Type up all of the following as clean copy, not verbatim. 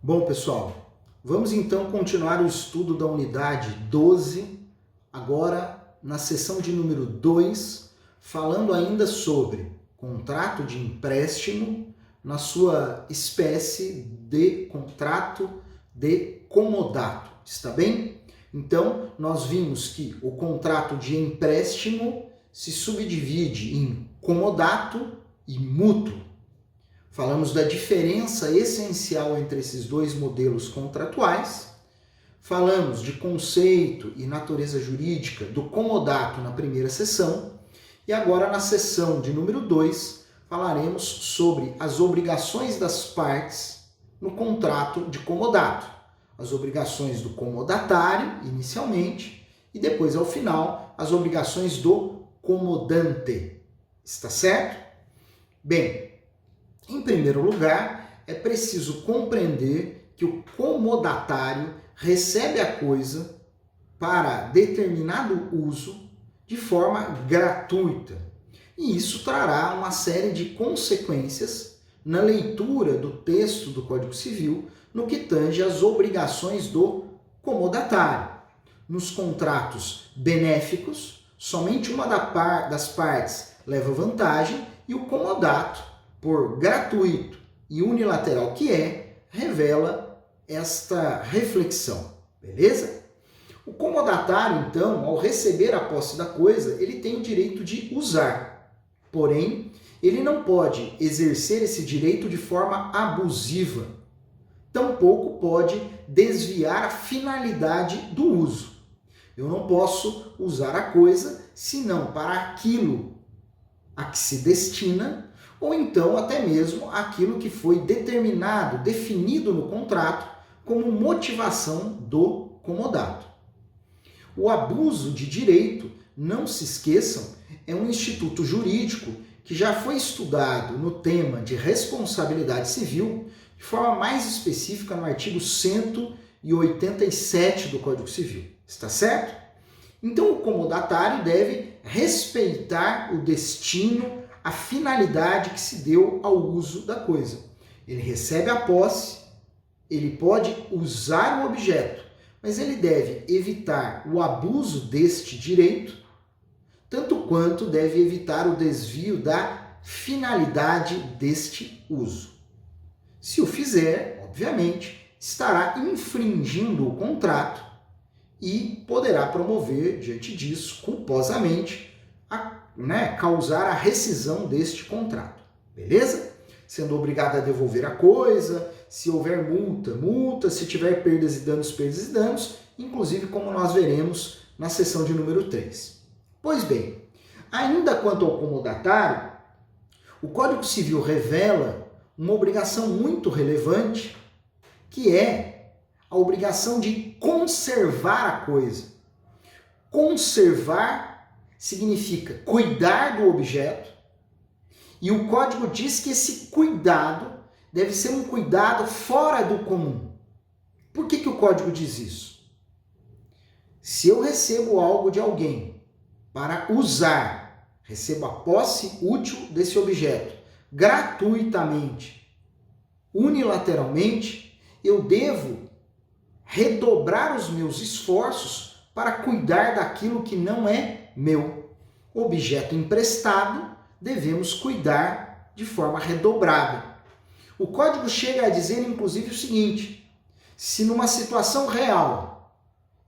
Bom, pessoal, vamos então continuar o estudo da unidade 12, agora na seção de número 2, falando ainda sobre contrato de empréstimo na sua espécie de contrato de comodato, está bem? Então, nós vimos que o contrato de empréstimo se subdivide em comodato e mútuo. Falamos da diferença essencial entre esses dois modelos contratuais. Falamos de conceito e natureza jurídica do comodato na primeira sessão. E agora, na sessão de número 2, falaremos sobre as obrigações das partes no contrato de comodato. As obrigações do comodatário, inicialmente, e depois, ao final, as obrigações do comodante. Está certo? Bem, em primeiro lugar, é preciso compreender que o comodatário recebe a coisa para determinado uso de forma gratuita. E isso trará uma série de consequências na leitura do texto do Código Civil no que tange às obrigações do comodatário. Nos contratos benéficos, somente uma das partes leva vantagem e o comodato, por gratuito e unilateral que é, revela esta reflexão, beleza? O comodatário, então, ao receber a posse da coisa, ele tem o direito de usar. Porém, ele não pode exercer esse direito de forma abusiva. Tampouco pode desviar a finalidade do uso. Eu não posso usar a coisa senão para aquilo a que se destina, ou então até mesmo aquilo que foi determinado, definido no contrato como motivação do comodato. O abuso de direito, não se esqueçam, é um instituto jurídico que já foi estudado no tema de responsabilidade civil, de forma mais específica no artigo 187 do Código Civil. Está certo? Então o comodatário deve respeitar o destino, a finalidade que se deu ao uso da coisa. Ele recebe a posse, ele pode usar o objeto, mas ele deve evitar o abuso deste direito, tanto quanto deve evitar o desvio da finalidade deste uso. Se o fizer, obviamente, estará infringindo o contrato e poderá promover, diante disso, culposamente, causar a rescisão deste contrato, beleza? Sendo obrigado a devolver a coisa, se houver multa, se tiver perdas e danos, inclusive como nós veremos na seção de número 3. Pois bem, ainda quanto ao comodatário, o Código Civil revela uma obrigação muito relevante, que é a obrigação de conservar a coisa. Conservar significa cuidar do objeto, e o código diz que esse cuidado deve ser um cuidado fora do comum. Por que o código diz isso? Se eu recebo algo de alguém para usar, recebo a posse útil desse objeto gratuitamente, unilateralmente, eu devo redobrar os meus esforços para cuidar daquilo que não é meu. Objeto emprestado, devemos cuidar de forma redobrada. O código chega a dizer, inclusive, o seguinte: se numa situação real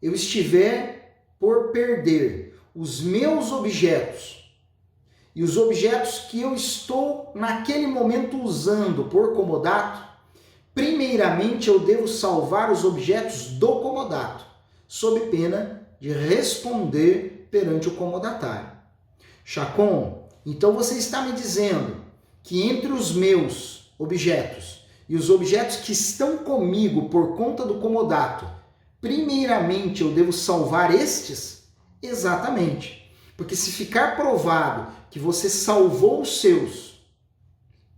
eu estiver por perder os meus objetos e os objetos que eu estou naquele momento usando por comodato, primeiramente eu devo salvar os objetos do comodato, sob pena de responder perante o comodatário. Chacon, então você está me dizendo que entre os meus objetos e os objetos que estão comigo por conta do comodato, primeiramente eu devo salvar estes? Exatamente. Porque se ficar provado que você salvou os seus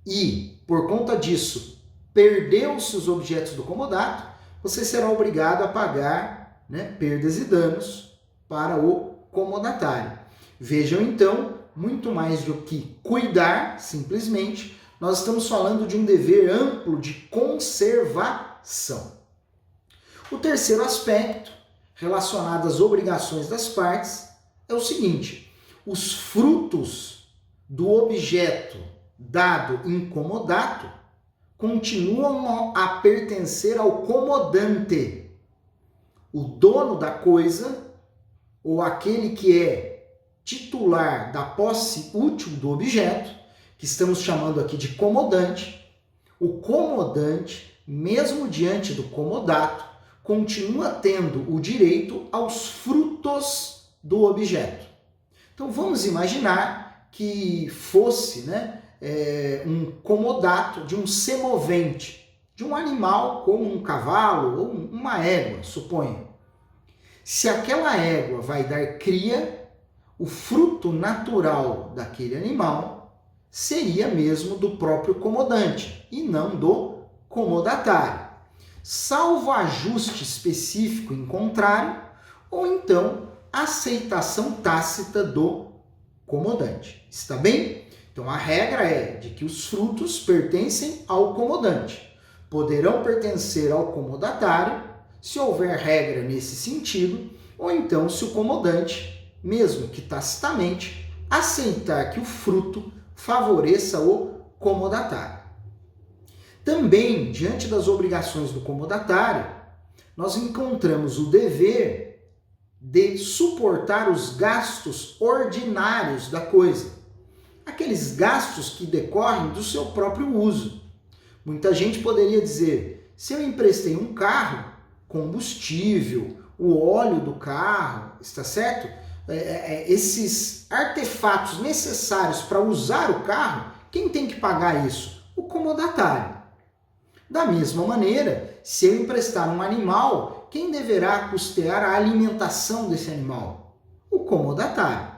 e, por conta disso, perdeu os seus objetos do comodato, você será obrigado a pagar perdas e danos para o comodatário. Vejam então, muito mais do que cuidar, simplesmente, nós estamos falando de um dever amplo de conservação. O terceiro aspecto, relacionado às obrigações das partes, é o seguinte: os frutos do objeto dado in comodato continuam a pertencer ao comodante, o dono da coisa ou aquele que é titular da posse útil do objeto, que estamos chamando aqui de comodante. O comodante, mesmo diante do comodato, continua tendo o direito aos frutos do objeto. Então vamos imaginar que fosse, um comodato de um semovente, de um animal como um cavalo ou uma égua, suponha. Se aquela égua vai dar cria, o fruto natural daquele animal seria mesmo do próprio comodante e não do comodatário, salvo ajuste específico em contrário, ou então aceitação tácita do comodante. Está bem? Então a regra é de que os frutos pertencem ao comodante. Poderão pertencer ao comodatário, se houver regra nesse sentido, ou então se o comodante, mesmo que tacitamente, aceitar que o fruto favoreça o comodatário. Também, diante das obrigações do comodatário, nós encontramos o dever de suportar os gastos ordinários da coisa, aqueles gastos que decorrem do seu próprio uso. Muita gente poderia dizer: se eu emprestei um carro, combustível, o óleo do carro, está certo? Esses artefatos necessários para usar o carro, quem tem que pagar isso? O comodatário. Da mesma maneira, se eu emprestar um animal, quem deverá custear a alimentação desse animal? O comodatário.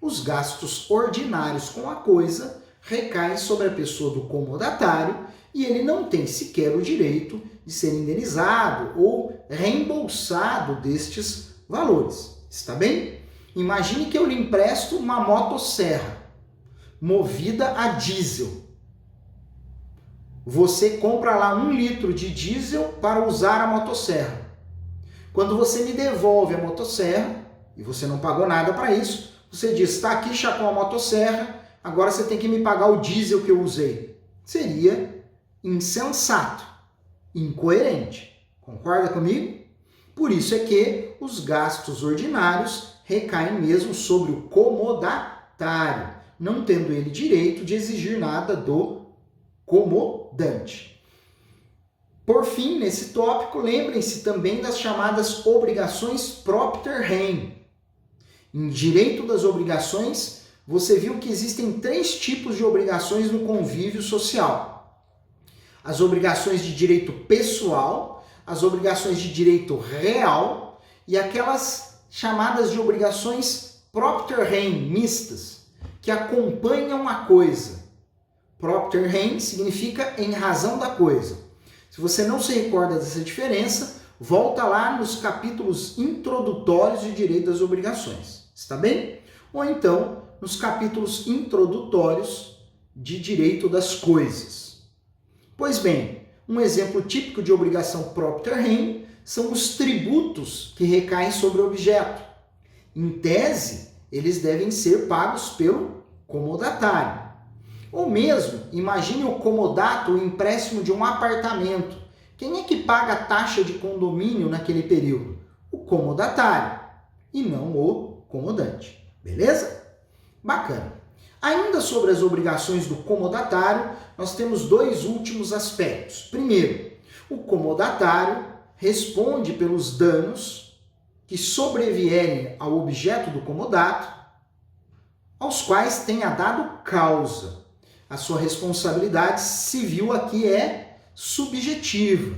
Os gastos ordinários com a coisa recaem sobre a pessoa do comodatário e ele não tem sequer o direito de ser indenizado ou reembolsado destes valores. Está bem? Imagine que eu lhe empresto uma motosserra movida a diesel. Você compra lá 1 litro de diesel para usar a motosserra. Quando você me devolve a motosserra, e você não pagou nada para isso, você diz: está aqui, Chacon, a motosserra, agora você tem que me pagar o diesel que eu usei. Seria insensato, incoerente. Concorda comigo? Por isso é que os gastos ordinários recaem mesmo sobre o comodatário, não tendo ele direito de exigir nada do comodante. Por fim, nesse tópico, lembrem-se também das chamadas obrigações propter rem. Em direito das obrigações, você viu que existem 3 tipos de obrigações no convívio social: as obrigações de direito pessoal, as obrigações de direito real e aquelas chamadas de obrigações propter rem mistas, que acompanham a coisa. Propter rem significa em razão da coisa. Se você não se recorda dessa diferença, volta lá nos capítulos introdutórios de direito das obrigações. Está bem? Ou então, nos capítulos introdutórios de direito das coisas. Pois bem, um exemplo típico de obrigação propter rem são os tributos que recaem sobre o objeto. Em tese, eles devem ser pagos pelo comodatário. Ou mesmo, imagine o comodato, o empréstimo de um apartamento. Quem é que paga a taxa de condomínio naquele período? O comodatário e não o comodante. Beleza? Bacana. Ainda sobre as obrigações do comodatário, nós temos 2 últimos aspectos. Primeiro, o comodatário responde pelos danos que sobrevierem ao objeto do comodato, aos quais tenha dado causa. A sua responsabilidade civil aqui é subjetiva.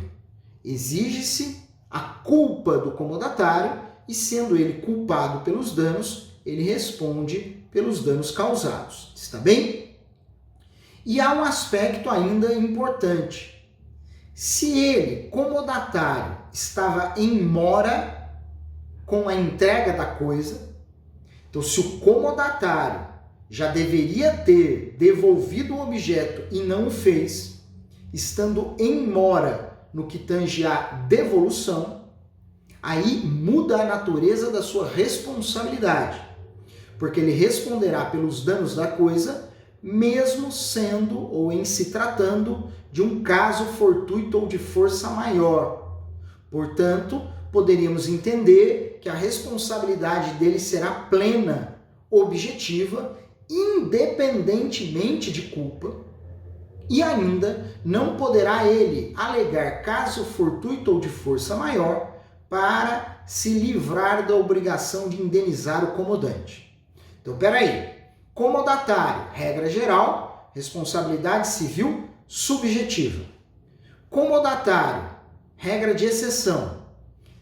Exige-se a culpa do comodatário e, sendo ele culpado pelos danos, ele responde pelos danos causados. Está bem? E há um aspecto ainda importante. Se ele, comodatário, estava em mora com a entrega da coisa, então se o comodatário já deveria ter devolvido o objeto e não o fez, estando em mora no que tange à devolução, aí muda a natureza da sua responsabilidade, porque ele responderá pelos danos da coisa, mesmo sendo ou em se tratando de um caso fortuito ou de força maior. Portanto, poderíamos entender que a responsabilidade dele será plena, objetiva, independentemente de culpa, e ainda não poderá ele alegar caso fortuito ou de força maior para se livrar da obrigação de indenizar o comodante. Então, peraí, comodatário, regra geral, responsabilidade civil subjetiva. Comodatário, regra de exceção.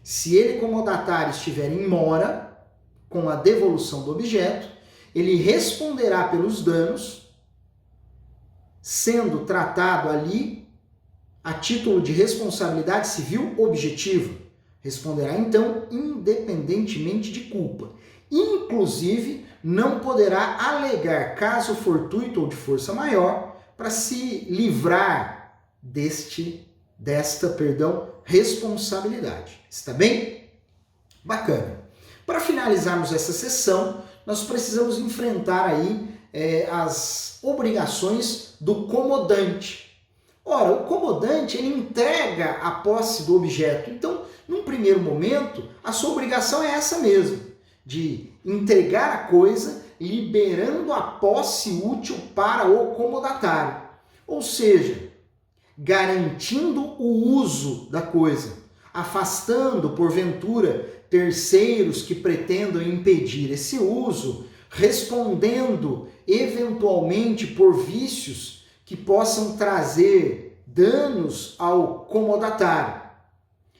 Se ele, comodatário, estiver em mora com a devolução do objeto, ele responderá pelos danos, sendo tratado ali a título de responsabilidade civil objetiva. Responderá, então, independentemente de culpa. Inclusive, não poderá alegar caso fortuito ou de força maior para se livrar desta responsabilidade. Está bem? Bacana. Para finalizarmos essa sessão, nós precisamos enfrentar aí as obrigações do comodante. Ora, o comodante ele entrega a posse do objeto. Então, num primeiro momento, a sua obrigação é essa mesmo, de entregar a coisa, liberando a posse útil para o comodatário. Ou seja, garantindo o uso da coisa, afastando, porventura, terceiros que pretendam impedir esse uso, respondendo eventualmente por vícios que possam trazer danos ao comodatário.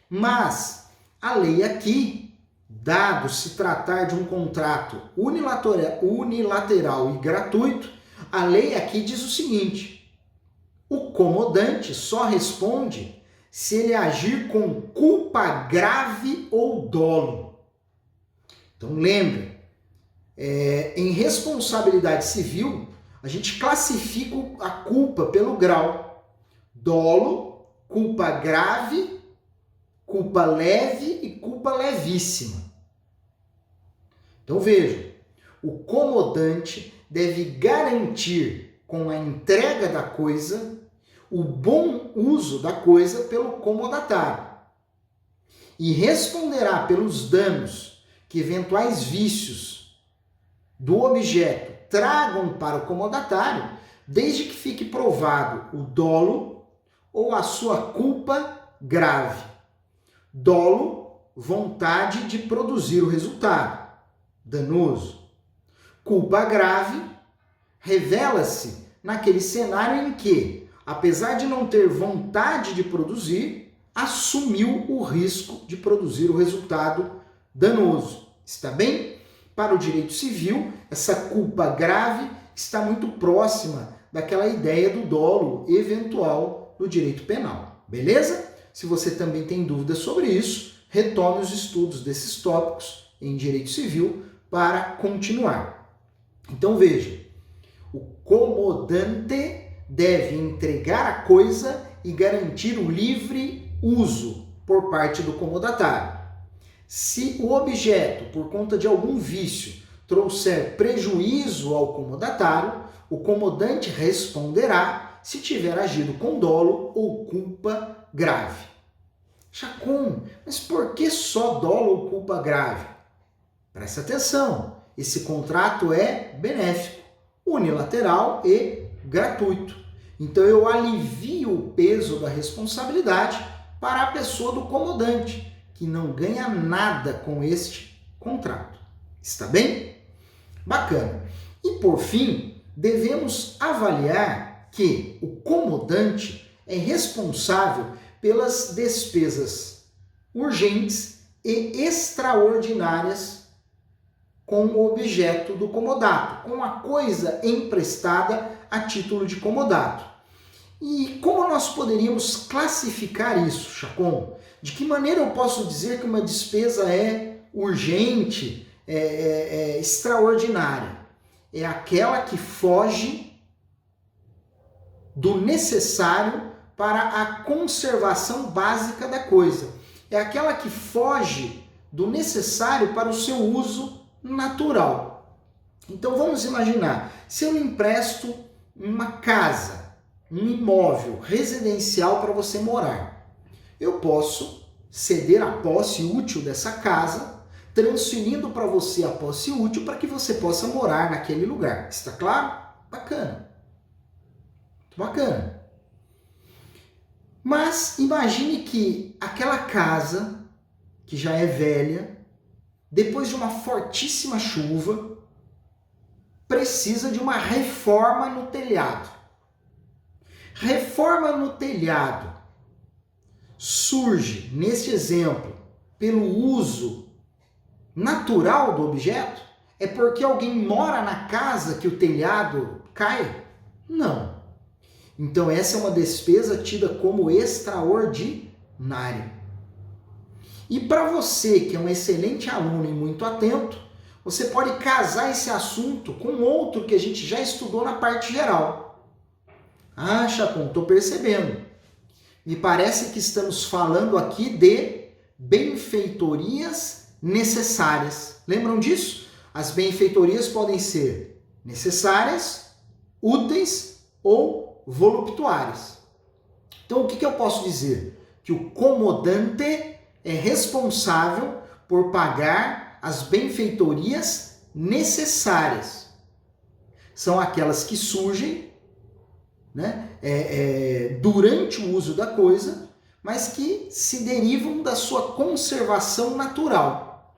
Mas a lei aqui, dado se tratar de um contrato unilateral e gratuito, a lei aqui diz o seguinte: o comodante só responde se ele agir com culpa grave ou dolo. Então lembre, em responsabilidade civil, a gente classifica a culpa pelo grau. Dolo, culpa grave, culpa leve e culpa levíssima. Então veja, o comodante deve garantir com a entrega da coisa o bom uso da coisa pelo comodatário e responderá pelos danos que eventuais vícios do objeto tragam para o comodatário, desde que fique provado o dolo ou a sua culpa grave. Dolo, vontade de produzir o resultado danoso. Culpa grave revela-se naquele cenário em que, apesar de não ter vontade de produzir, assumiu o risco de produzir o resultado danoso. Está bem? Para o direito civil, essa culpa grave está muito próxima daquela ideia do dolo eventual no direito penal. Beleza? Se você também tem dúvidas sobre isso, retome os estudos desses tópicos em direito civil para continuar. Então veja, o comodante deve entregar a coisa e garantir o livre uso por parte do comodatário. Se o objeto, por conta de algum vício, trouxer prejuízo ao comodatário, o comodante responderá se tiver agido com dolo ou culpa grave. Chacon, mas por que só dolo ou culpa grave? Presta atenção, esse contrato é benéfico, unilateral e gratuito. Então eu alivio o peso da responsabilidade para a pessoa do comodante, que não ganha nada com este contrato. Está bem? Bacana. E por fim, devemos avaliar que o comodante é responsável pelas despesas urgentes e extraordinárias com o objeto do comodato, com a coisa emprestada a título de comodato. E como nós poderíamos classificar isso, Chacon? De que maneira eu posso dizer que uma despesa é urgente, extraordinária? é aquela que foge do necessário para a conservação básica da coisa. É aquela que foge do necessário para o seu uso natural. Então vamos imaginar, se eu lhe empresto uma casa, um imóvel residencial para você morar, eu posso ceder a posse útil dessa casa, transferindo para você a posse útil para que você possa morar naquele lugar. Está claro? Bacana. Muito bacana. Mas imagine que aquela casa, que já é velha, depois de uma fortíssima chuva, precisa de uma reforma no telhado. Reforma no telhado surge, neste exemplo, pelo uso natural do objeto? É porque alguém mora na casa que o telhado cai? Não. Então essa é uma despesa tida como extraordinária. E para você que é um excelente aluno e muito atento, você pode casar esse assunto com outro que a gente já estudou na parte geral. Ah, Chacon, estou percebendo. Me parece que estamos falando aqui de benfeitorias necessárias. Lembram disso? As benfeitorias podem ser necessárias, úteis ou voluptuárias. Então, o que eu posso dizer? Que o comodante é responsável por pagar as benfeitorias necessárias. São aquelas que surgem, né, durante o uso da coisa, mas que se derivam da sua conservação natural.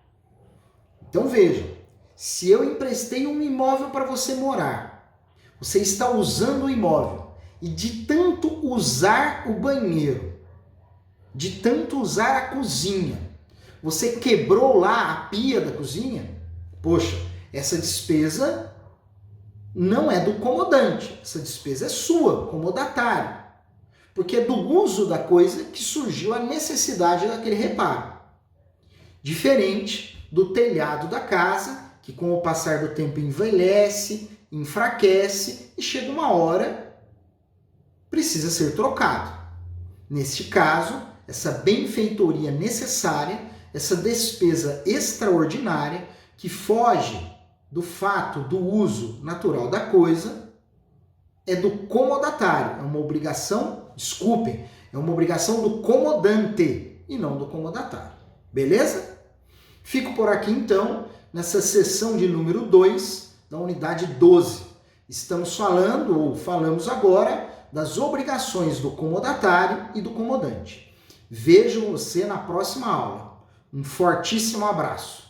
Então vejam, se eu emprestei um imóvel para você morar, você está usando o imóvel e de tanto usar o banheiro, de tanto usar a cozinha, você quebrou lá a pia da cozinha, poxa, essa despesa não é do comodante, essa despesa é sua, comodatário. Porque é do uso da coisa que surgiu a necessidade daquele reparo. Diferente do telhado da casa, que com o passar do tempo envelhece, enfraquece e chega uma hora precisa ser trocado. Neste caso, essa benfeitoria necessária, essa despesa extraordinária que foge do fato do uso natural da coisa, é do comodatário, é uma obrigação, desculpem, é uma obrigação do comodante e não do comodatário. Beleza? Fico por aqui então, nessa sessão de número 2 da unidade 12. Estamos falando, ou falamos agora, das obrigações do comodatário e do comodante. Vejo você na próxima aula. Um fortíssimo abraço.